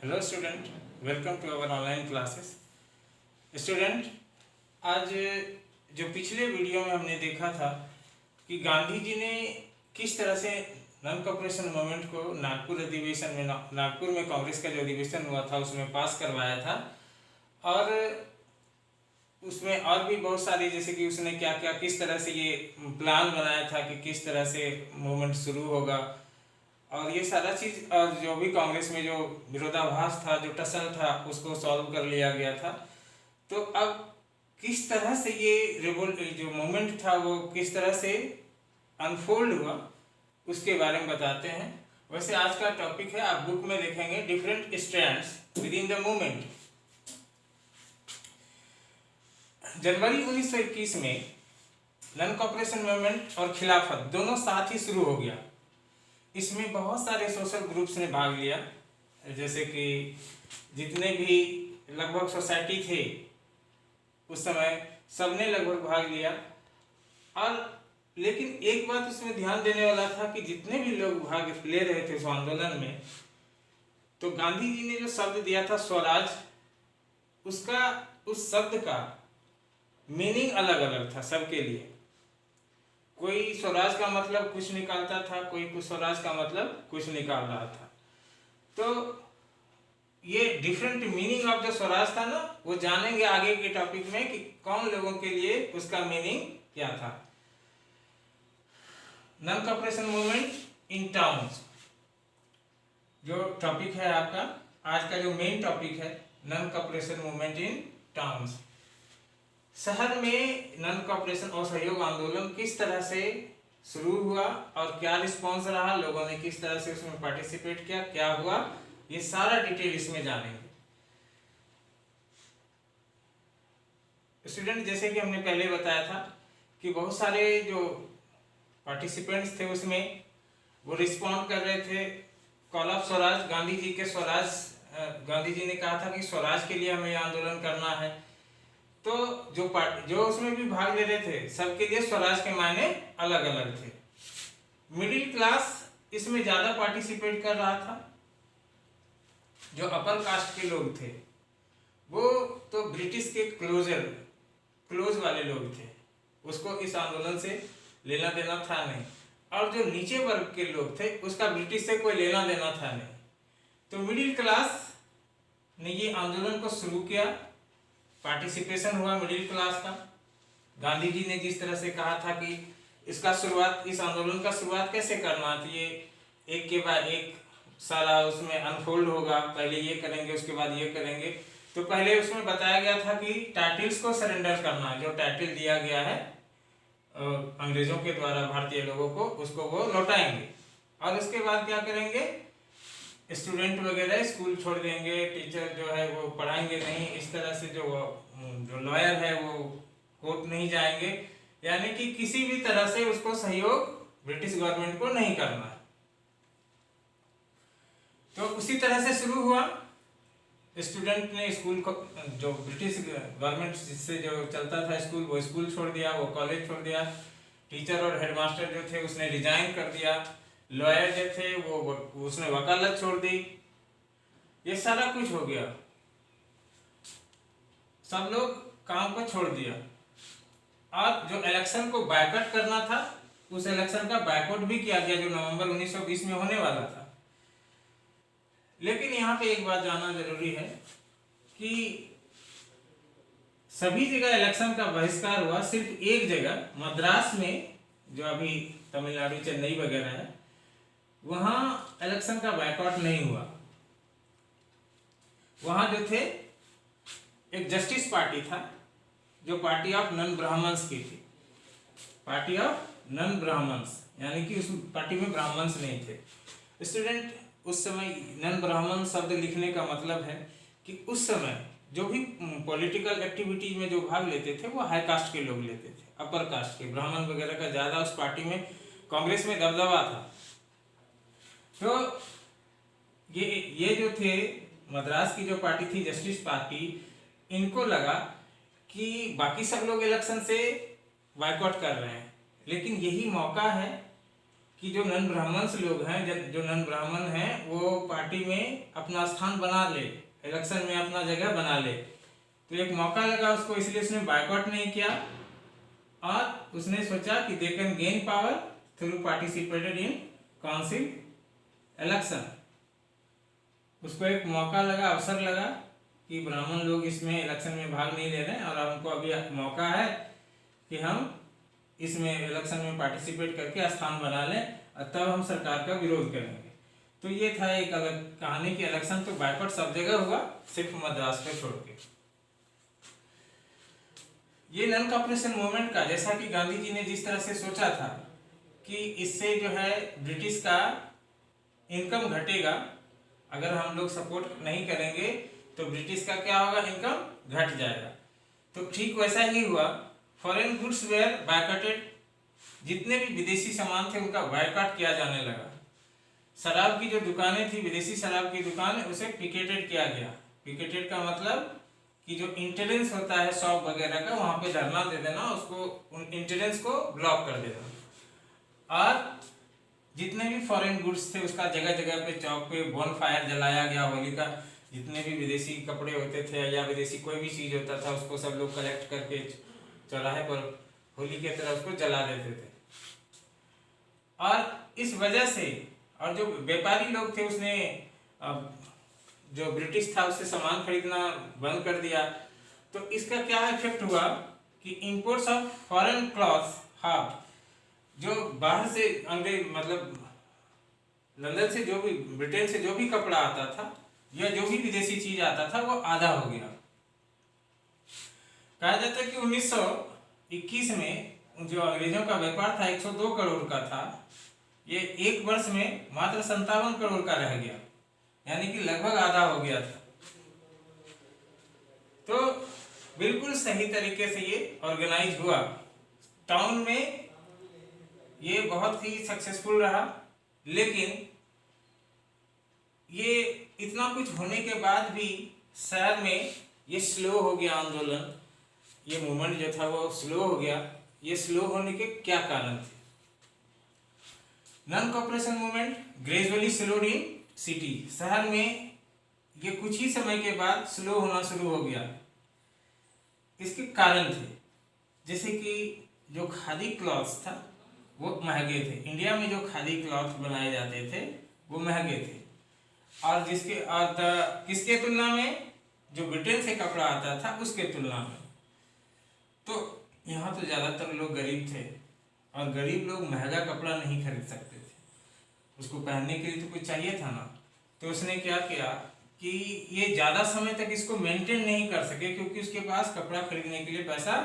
Hello student, welcome to our online classes. Student, आज जो पिछले वीडियो में हमने देखा था कि गांधी जी ने किस तरह से नॉन कॉपरेशन मूवमेंट को नागपुर अधिवेशन में नागपुर में कांग्रेस का जो अधिवेशन हुआ था उसमें पास करवाया था, और उसमें और भी बहुत सारी, जैसे कि उसने क्या क्या किस तरह से ये प्लान बनाया था कि किस तरह से मूवमेंट शुरू होगा, और ये सारा चीज़ और जो भी कांग्रेस में जो विरोधाभास था, जो टसल था, उसको सॉल्व कर लिया गया था। तो अब किस तरह से ये जो मूवमेंट था वो किस तरह से अनफोल्ड हुआ उसके बारे में बताते हैं। वैसे आज का टॉपिक है, आप बुक में देखेंगे, different strands within the movement. जनवरी 1921 में नॉन कॉपरेशन मूवमेंट और खिलाफत दोनों साथ ही शुरू हो गया। इसमें बहुत सारे सोशल ग्रुप्स ने भाग लिया, जैसे कि जितने भी लगभग सोसाइटी थे उस समय सबने लगभग भाग लिया। और लेकिन एक बात उसमें ध्यान देने वाला था कि जितने भी लोग भाग ले रहे थे उस आंदोलन में, तो गांधी जी ने जो शब्द दिया था स्वराज, उसका उस शब्द का मीनिंग अलग अलग था सबके लिए। कोई स्वराज का मतलब कुछ निकालता था, कोई कुछ स्वराज का मतलब कुछ निकाल रहा था। तो ये डिफरेंट मीनिंग ऑफ जो स्वराज था ना, वो जानेंगे आगे के टॉपिक में कि कौन लोगों के लिए उसका मीनिंग क्या था। नॉन कॉपरेशन मूवमेंट इन टाउन्स जो टॉपिक है आपका, आज का जो मेन टॉपिक है, नॉन कॉपरेशन मूवमेंट इन टाउन्स। शहर में नॉन कॉपरेशन और सहयोग आंदोलन किस तरह से शुरू हुआ और क्या रिस्पॉन्स रहा, लोगों ने किस तरह से उसमें पार्टिसिपेट किया, क्या हुआ, ये सारा डिटेल इसमें जानेंगे। स्टूडेंट, जैसे कि हमने पहले बताया था कि बहुत सारे जो पार्टिसिपेंट्स थे उसमें वो रिस्पॉन्ड कर रहे थे कॉल ऑफ स्वराज, गांधी जी के स्वराज। गांधी जी ने कहा था कि स्वराज के लिए हमें आंदोलन करना है। तो जो उसमें भी भाग ले रहे थे सबके लिए स्वराज के मायने अलग अलग थे। मिडिल क्लास इसमें ज्यादा पार्टिसिपेट कर रहा था। जो अपर कास्ट के लोग थे वो तो ब्रिटिश के क्लोज वाले लोग थे, उसको इस आंदोलन से लेना देना था नहीं। और जो नीचे वर्ग के लोग थे उसका ब्रिटिश से कोई लेना देना था नहीं। तो मिडिल क्लास ने ये आंदोलन को शुरू किया, पार्टिसिपेशन हुआ मिडिल क्लास का। गांधी जी ने जिस तरह से कहा था कि इस आंदोलन का शुरुआत कैसे करना है, तो ये एक के बाद एक सारा उसमें अनफोल्ड होगा, पहले ये करेंगे उसके बाद ये करेंगे। तो पहले उसमें बताया गया था कि टाइटल्स को सरेंडर करना, जो टाइटल दिया गया है अंग्रेजों के द्वारा भारतीय लोगों को, उसको वो लौटाएंगे। और उसके बाद क्या करेंगे, स्टूडेंट वगैरह स्कूल छोड़ देंगे, टीचर जो है वो पढ़ाएंगे नहीं, इस तरह से जो लॉयर है वो कोर्ट नहीं जाएंगे, यानी कि किसी भी तरह से उसको सहयोग ब्रिटिश गवर्नमेंट को नहीं करना है। तो उसी तरह से शुरू हुआ। स्टूडेंट ने स्कूल को, जो ब्रिटिश गवर्नमेंट से जो चलता था स्कूल, वो स्कूल छोड़ दिया, वो कॉलेज छोड़ दिया। टीचर और हेडमास्टर जो थे उसने रिजाइन कर दिया। लॉयर जो थे वो उसने वकालत छोड़ दी। ये सारा कुछ हो गया, सब लोग काम को छोड़ दिया। और जो इलेक्शन को बायकॉट करना था, उस इलेक्शन का बायकॉट भी किया गया जो नवंबर 1920 में होने वाला था। लेकिन यहाँ पे एक बात जानना जरूरी है कि सभी जगह इलेक्शन का बहिष्कार हुआ, सिर्फ एक जगह मद्रास में, जो अभी तमिलनाडु चेन्नई वगैरह है, वहां इलेक्शन का बायकॉट नहीं हुआ। वहां जो थे एक जस्टिस पार्टी था, जो पार्टी ऑफ नॉन ब्राह्मण्स की थी, पार्टी ऑफ नॉन ब्राह्मण्स, यानी कि उस पार्टी में ब्राह्मण्स नहीं थे। स्टूडेंट, उस समय नॉन ब्राह्मण शब्द लिखने का मतलब है कि उस समय जो भी पॉलिटिकल एक्टिविटीज में जो भाग लेते थे वो हाई कास्ट के लोग लेते थे, अपर कास्ट के, ब्राह्मण वगैरह का ज़्यादा उस पार्टी में, कांग्रेस में दबदबा था। तो ये जो थे मद्रास की जो पार्टी थी, जस्टिस पार्टी, इनको लगा कि बाकी सब लोग इलेक्शन से बायकॉट कर रहे हैं, लेकिन यही मौका है कि जो नन ब्राह्मण्स लोग हैं, जो नन ब्राह्मण हैं, वो पार्टी में अपना स्थान बना ले, इलेक्शन में अपना जगह बना ले। तो एक मौका लगा उसको, इसलिए उसने बायकॉट नहीं किया और उसने सोचा कि they can gain power through participated in council election. उसको एक मौका लगा, अवसर लगा कि ब्राह्मण लोग इसमें इलेक्शन में भाग नहीं ले रहे हैं और हमको अभी मौका है कि हम इसमें इलेक्शन में पार्टिसिपेट करके स्थान बना लें और तब हम सरकार का विरोध करेंगे। तो ये था एक अलग कहानी की इलेक्शन तो बायकॉट सब जगह हुआ, सिर्फ मद्रास पे छोड़ के। ये नन कॉर्पोरेशन मूवमेंट का, जैसा कि गांधी जी ने जिस तरह से सोचा था कि इससे जो है ब्रिटिश का इनकम घटेगा, अगर हम लोग सपोर्ट नहीं करेंगे तो ब्रिटिश का क्या होगा, इनकम घट जाएगा। तो ठीक वैसा ही हुआ। फॉरेन गुड्स वेयर बायकॉटेड, जितने भी विदेशी सामान थे उनका बायकॉट किया जाने लगा। शराब की जो दुकानें थी, विदेशी शराब की दुकान, उसे पिकेटेड किया गया। पिकेटेड का मतलब कि जो इंटेरेंस होता है शॉप वगैरह का, वहां पे धरना दे देना, उसको उन इंटेरेंस को ब्लॉक कर देना। और जितने भी फॉरेन गुड्स थे उसका जगह जगह पे चौक पे बोन फायर जलाया गया। होली का जितने भी विदेशी कपड़े होते थे या विदेशी कोई भी चीज होता था उसको सब लोग कलेक्ट करके चौराहे पर होली की तरह उसको जला देते थे। और इस वजह से, और जो व्यापारी लोग थे उसने जो ब्रिटिश था उससे सामान खरीदना बंद कर दिया। तो इसका क्या इफेक्ट हुआ कि imports of foreign clothes half, जो बाहर से अंग्रेज मतलब लंदन से जो भी, ब्रिटेन से जो भी कपड़ा आता था या जो भी विदेशी चीज आता था वो आधा हो गया। कहा जाता है कि 1921 में जो अंग्रेजों का व्यापार था 102 करोड़ का था, ये एक वर्ष में मात्र 57 करोड़ का रह गया, यानी कि लगभग आधा हो गया था। तो बिल्कुल सही तरीके से ये ऑर्गेनाइज हुआ। टाउन में ये बहुत ही सक्सेसफुल रहा, लेकिन ये इतना कुछ होने के बाद भी शहर में ये स्लो हो गया आंदोलन। ये मूवमेंट जो था वो स्लो हो गया। ये स्लो होने के क्या कारण थे? Non cooperation movement gradually slowed in city, शहर में ये कुछ ही समय के बाद स्लो होना शुरू हो गया। इसके कारण थे जैसे कि जो खादी क्लॉथ्स था वो महंगे थे। इंडिया में जो खादी क्लॉथ बनाए जाते थे वो महंगे थे, और किसके तुलना में, जो ब्रिटेन से कपड़ा आता था उसके तुलना में। तो यहाँ तो ज़्यादातर लोग गरीब थे और गरीब लोग महंगा कपड़ा नहीं खरीद सकते थे, उसको पहनने के लिए तो कुछ चाहिए था ना। तो उसने क्या किया कि ये ज़्यादा समय तक इसको मेंटेन नहीं कर सके, क्योंकि उसके पास कपड़ा खरीदने के लिए पैसा,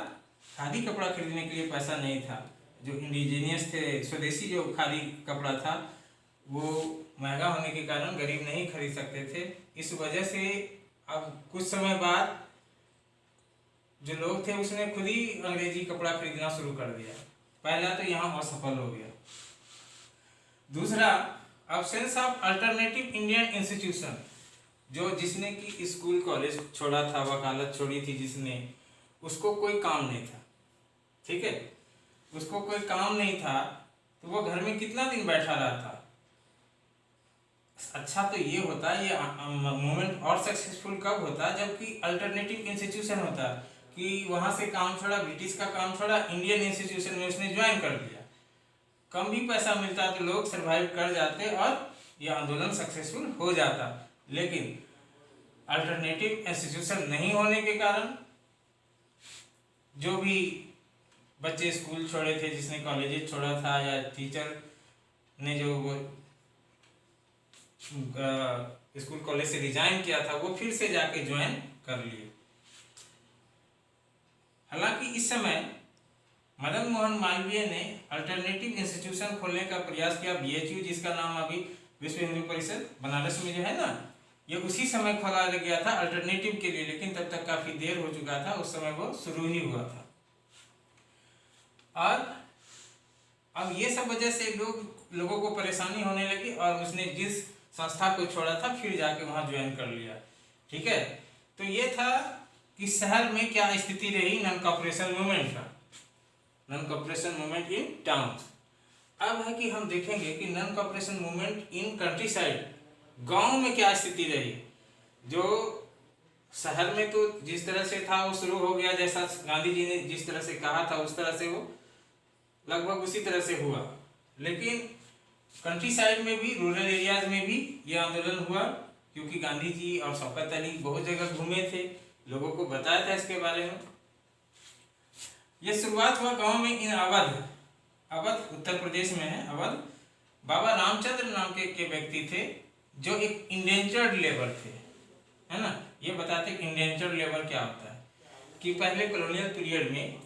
खादी कपड़ा खरीदने के लिए पैसा नहीं था। जो इंडिजीनियस थे, स्वदेशी जो खादी कपड़ा था वो महंगा होने के कारण गरीब नहीं खरीद सकते थे। इस वजह से अब कुछ समय बाद जो लोग थे उसने खुद ही अंग्रेजी कपड़ा खरीदना शुरू कर दिया। पहला तो यहाँ असफल हो गया। दूसरा, absence of alternative Indian institution, जो जिसने कि स्कूल कॉलेज छोड़ा था, वकालत छोड़ी थी जिसने, उसको कोई काम नहीं था। ठीक है, उसको कोई काम नहीं था तो वो घर में कितना दिन बैठा रहा था। अच्छा तो ये होता, ये मूवमेंट और सक्सेसफुल कब होता जबकि अल्टरनेटिव इंस्टीट्यूशन होता, कि वहां से काम छोड़ा, ब्रिटिश का काम छोड़ा, इंडियन इंस्टीट्यूशन में उसने ज्वाइन कर दिया। कम भी पैसा मिलता तो लोग सरवाइव कर जाते और यह आंदोलन सक्सेसफुल हो जाता। लेकिन अल्टरनेटिव इंस्टीट्यूशन नहीं होने के कारण जो भी बच्चे स्कूल छोड़े थे, जिसने कॉलेज छोड़ा था, या टीचर ने जो वो स्कूल कॉलेज से रिजाइन किया था, वो फिर से जाके ज्वाइन कर लिए। हालांकि इस समय मदन मोहन मालवीय ने अल्टरनेटिव इंस्टीट्यूशन खोलने का प्रयास किया। BHU, जिसका नाम अभी विश्व हिंदू परिषद बनारस में जो है ना, ये उसी समय खोला गया था अल्टरनेटिव के लिए, लेकिन तब तक काफी देर हो चुका था, उस समय वो शुरू ही हुआ था। और अब ये सब वजह से लोगों को परेशानी होने लगी और उसने जिस संस्था को छोड़ा था फिर जाके वहां ज्वाइन कर लिया। ठीक है, तो ये था कि शहर में क्या स्थिति रही नन कॉर्पोरेशन मूवमेंट का, non cooperation movement in town. अब है कि हम देखेंगे कि non cooperation movement in countryside, गाँव में क्या स्थिति रही। जो शहर में तो जिस तरह से था वो शुरू हो गया, जैसा गांधी जी ने जिस तरह से कहा था उस तरह से वो लगभग उसी तरह से हुआ। लेकिन कंट्री साइड में भी, रूरल एरियाज में भी ये आंदोलन हुआ, क्योंकि गांधी जी और शौकत अली बहुत जगह घूमे थे, लोगों को बताया था इसके बारे में। ये शुरुआत हुआ गांव में इन अवध, अवध उत्तर प्रदेश में है अवध। बाबा रामचंद्र नाम के व्यक्ति थे जो एक इंडेंचर्ड लेबर थे, है ना। ये बताते कि इंडेंचर्ड लेबर क्या होता है, कि पहले कॉलोनियल पीरियड में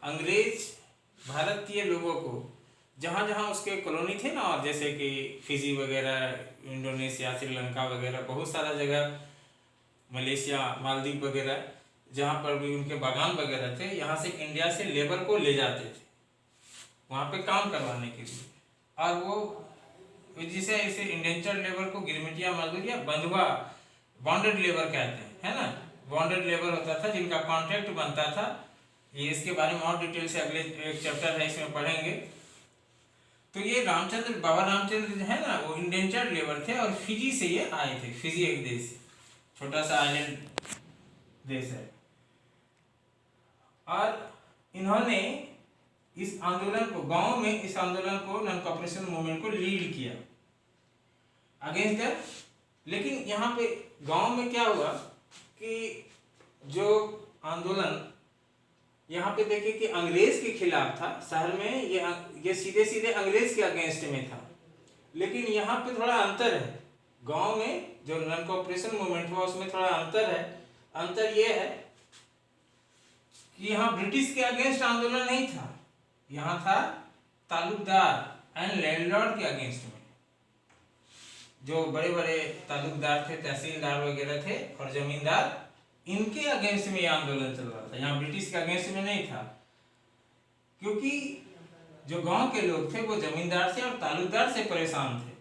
अंग्रेज भारतीय लोगों को जहाँ जहाँ उसके कॉलोनी थे ना, और जैसे कि फिजी वगैरह, इंडोनेशिया, श्रीलंका वगैरह, बहुत सारा जगह, मलेशिया, मालदीव वगैरह, जहाँ पर भी उनके बागान वगैरह थे, यहाँ से इंडिया से लेबर को ले जाते थे वहाँ पे काम करवाने के लिए। और वो जिसे ऐसे इंडेंचर्ड लेबर को गिरमिटिया मजदूर या बंधुआ, बॉन्डेड लेबर कहते हैं, है ना। बॉन्डेड लेबर होता था जिनका कॉन्ट्रैक्ट बनता था। ये इसके बारे में और डिटेल से अगले एक चैप्टर है इसमें पढ़ेंगे। तो ये रामचंद्र, बाबा रामचंद्र जो है ना, वो इंडेंचर्ड लेबर थे और फिजी से ये आए थे। फिजी एक देश, छोटा सा आइलैंड देश है। और इन्होंने इस आंदोलन को, गांव में इस आंदोलन को, नॉन कॉपरेशन मूवमेंट को लीड किया अगेंस्ट द। लेकिन यहाँ पे गांव में क्या हुआ कि जो आंदोलन यहाँ पे देखिए कि अंग्रेज के खिलाफ था, शहर में ये सीधे सीधे अंग्रेज के अगेंस्ट में था। लेकिन यहाँ पे थोड़ा अंतर है, गांव में जो नॉन कॉपरेशन मूवमेंट हुआ उसमें थोड़ा अंतर है। अंतर ये है कि यहाँ ब्रिटिश के अगेंस्ट आंदोलन नहीं था, यहाँ था तालुकदार एंड लैंडलॉर्ड के अगेंस्ट में। जो बड़े बड़े तालुकदार थे, तहसीलदार वगैरह थे और जमींदार, इनके अगेंस्ट में यह आंदोलन चल रहा था, यहाँ ब्रिटिश के अगेंस्ट में नहीं था। क्योंकि जो गांव के लोग थे वो जमींदार से और तालुकदार से परेशान थे,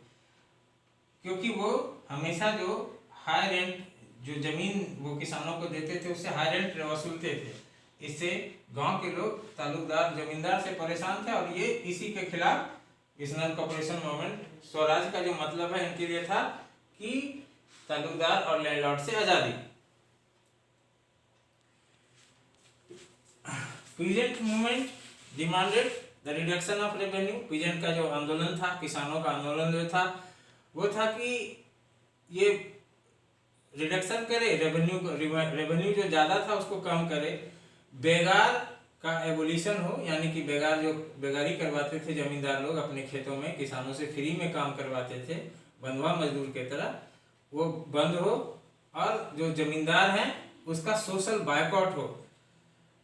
क्योंकि वो हमेशा जो हाई रेंट, जो जमीन वो किसानों को देते थे उससे हाई रेंट वसूलते थे। इससे गांव के लोग तालुकदार, जमींदार से परेशान थे और ये इसी के खिलाफ इस नॉन कॉपरेशन मूवमेंट, स्वराज का जो मतलब है इनके लिए था कि तालुकदार और लैंडलॉर्ड से आजादी। Peasant movement demanded the reduction of revenue. Peasant का जो आंदोलन था, किसानों का आंदोलन जो था, वो था कि ये रिडक्शन करे, रेवेन्यू जो ज़्यादा था उसको कम करे, बेगार का एबोलिशन हो, यानी कि बेगार जो बेगारी करवाते थे जमींदार लोग अपने खेतों में, किसानों से फ्री में काम करवाते थे बंधुआ मजदूर के तरह, वो बंद हो। और जो जमींदार हैं उसका सोशल बायकॉट हो।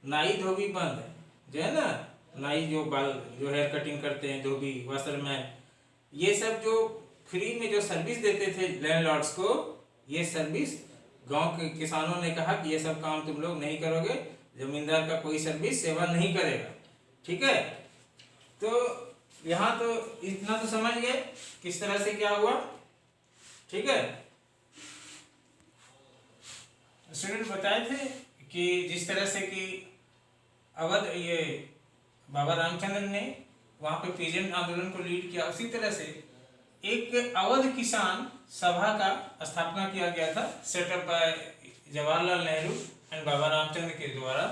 नाई धोबी बंद है, जो है ना, नाई जो बाल, जो हेयर कटिंग करते हैं, धोबी, वॉशरमैन, ये सब जो फ्री में जो सर्विस देते थे लैंडलॉर्ड्स को, ये सर्विस गांव के किसानों ने कहा कि ये सब काम तुम लोग नहीं करोगे, जमींदार का कोई सर्विस सेवा नहीं करेगा। ठीक है, तो यहाँ तो इतना तो समझ गए किस तरह से क्या हुआ। ठीक है, स्टूडेंट बताए थे कि जिस तरह से कि अवध, ये बाबा रामचंद्र ने वहाँ पे पीजेंट आंदोलन को लीड किया, उसी तरह से एक अवध किसान सभा का स्थापना किया गया था, setup by Jawaharlal Nehru and Baba Ramchandra के द्वारा,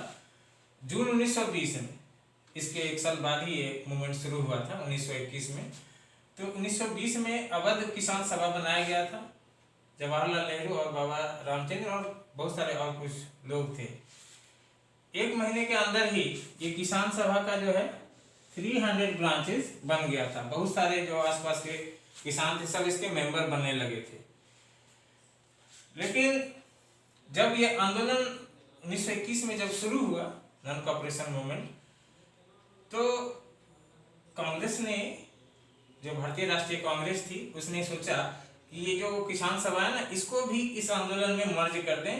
जून 1920 में। इसके एक साल बाद ही ये मूवमेंट शुरू हुआ था 1921 में। तो 1920 में अवध किसान सभा बनाया गया था, जवाहरलाल नेहरू और बाबा रामचंद्र और बहुत सारे और कुछ लोग थे। एक महीने के अंदर ही ये किसान सभा का जो है 300 ब्रांचेस बन गया था। बहुत सारे जो आसपास के किसान थे सब इसके मेंबर बनने लगे थे। लेकिन जब ये आंदोलन 1921 में जब शुरू हुआ नॉन कॉपरेशन मूवमेंट, तो कांग्रेस ने, जो भारतीय राष्ट्रीय कांग्रेस थी, उसने सोचा कि ये जो किसान सभा है ना, इसको भी इस आंदोलन में मर्ज कर दें,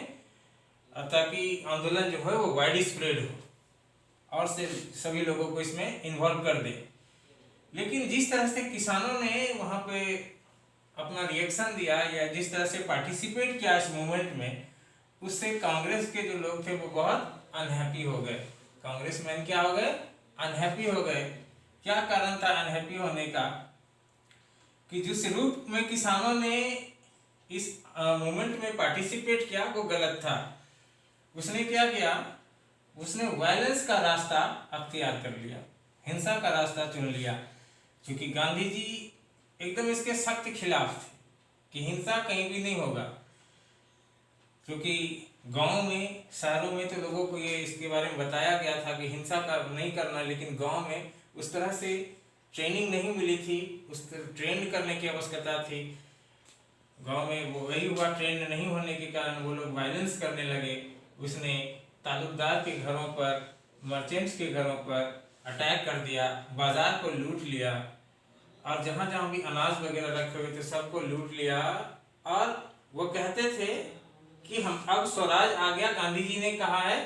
ताकि आंदोलन जो है वो वाइड स्प्रेड हो और से सभी लोगों को इसमें इन्वॉल्व कर दें। लेकिन जिस तरह से किसानों ने वहाँ पे अपना रिएक्शन दिया या जिस तरह से पार्टिसिपेट किया इस मूवमेंट में, उससे कांग्रेस के जो लोग थे वो बहुत अनहैप्पी हो गए। कांग्रेसमैन क्या हो गए? अनहैप्पी हो गए क्या कारण था अनहैप्पी होने का, कि जिस रूप में किसानों ने इस मूवमेंट में पार्टिसिपेट किया वो गलत था। उसने क्या किया, उसने वायलेंस का रास्ता अख्तियार कर लिया, हिंसा का रास्ता चुन लिया, क्योंकि गांधी जी एकदम इसके सख्त खिलाफ थे कि हिंसा कहीं भी नहीं होगा। क्योंकि गांव में, शहरों में तो लोगों को ये इसके बारे में बताया गया था कि हिंसा का नहीं करना, लेकिन गांव में उस तरह से ट्रेनिंग नहीं मिली थी, उस ट्रेंड करने की आवश्यकता थी। गांव में वो वही हुआ, ट्रेंड नहीं होने के कारण वो लोग वायलेंस करने लगे। उसने तालुकदार के घरों पर, मर्चेंट्स के घरों पर अटैक कर दिया, बाजार को लूट लिया, और जहाँ जहाँ भी अनाज वगैरह रखे हुए थे सबको लूट लिया। और वो कहते थे कि हम अब स्वराज आ गया। गांधी जी ने कहा है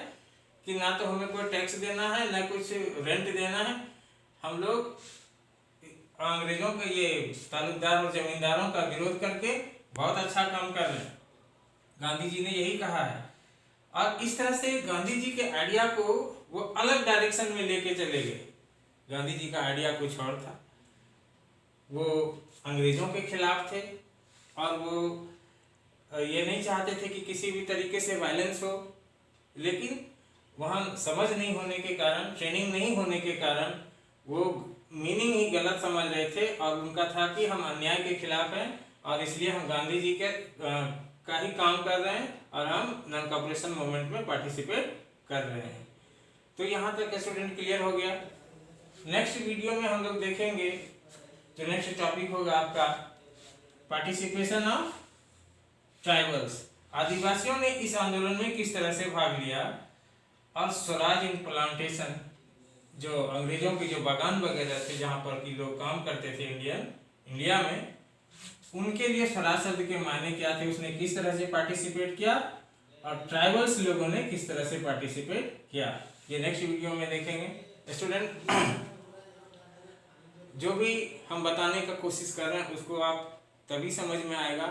कि ना तो हमें कोई टैक्स देना है, ना कुछ रेंट देना है, हम लोग अंग्रेजों के, ये तालुकदार और जमींदारों का विरोध करके बहुत अच्छा काम कर रहे हैं। गांधी जी ने यही कहा है। और इस तरह से गांधी जी के आइडिया को वो अलग डायरेक्शन में लेके चले गए। गांधी जी का आइडिया कुछ और था, वो अंग्रेजों के खिलाफ थे, और वो ये नहीं चाहते थे कि किसी भी तरीके से वायलेंस हो, लेकिन वहाँ समझ नहीं होने के कारण, ट्रेनिंग नहीं होने के कारण वो मीनिंग ही गलत समझ रहे थे। और उनका था कि हम अन्याय के खिलाफ हैं और इसलिए हम गांधी जी के का ही काम कर रहे हैं और हम नॉन कॉपरेशन मूवमेंट में पार्टिसिपेट कर रहे हैं। तो यहाँ तक स्टूडेंट क्लियर हो गया। नेक्स्ट वीडियो में हम लोग देखेंगे, जो नेक्स्ट टॉपिक होगा आपका पार्टिसिपेशन ऑफ ट्राइबल्स। आदिवासियों ने इस आंदोलन में किस तरह से भाग लिया, और स्वराज इन प्लांटेशन, जो अंग्रेजों के जो बागान वगैरह थे जहाँ पर कि लोग काम करते थे इंडिया में, उनके लिए स्वराज शब्द के मायने क्या थे, उसने किस तरह से पार्टिसिपेट किया, और ट्राइबल्स लोगों ने किस तरह से पार्टिसिपेट किया, ये नेक्स्ट वीडियो में देखेंगे। स्टूडेंट, जो भी हम बताने का कोशिश कर रहे हैं उसको आप तभी समझ में आएगा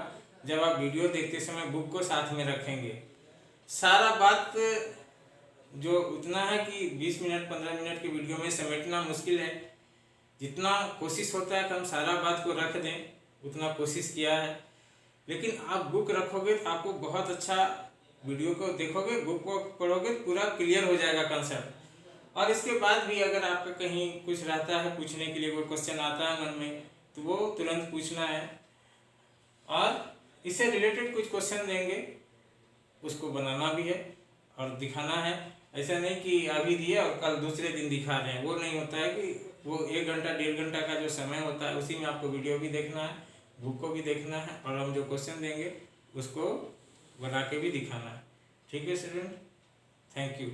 जब आप वीडियो देखते समय बुक को साथ में रखेंगे। सारा बात जो उतना है कि 20 मिनट 15 मिनट की वीडियो में समेटना मुश्किल है। जितना कोशिश होता है कि हम सारा बात को रख दें, उतना कोशिश किया है। लेकिन आप बुक रखोगे तो आपको बहुत अच्छा, वीडियो को देखोगे, बुक को पढ़ोगे, पूरा क्लियर हो जाएगा कंसेप्ट। और इसके बाद भी अगर आपका कहीं कुछ रहता है पूछने के लिए, कोई क्वेश्चन आता है मन में, तो वो तुरंत पूछना है, और इससे रिलेटेड कुछ क्वेश्चन देंगे, उसको बनाना भी है और दिखाना है। ऐसा नहीं कि अभी दिए और कल दूसरे दिन दिखा रहे हैं, वो नहीं होता है। कि वो 1 घंटा 1.5 घंटा का जो समय होता है उसी में आपको वीडियो भी देखना है, बुक को भी देखना है, और हम जो क्वेश्चन देंगे उसको बना के भी दिखाना है। ठीक है स्टूडेंट, थैंक यू।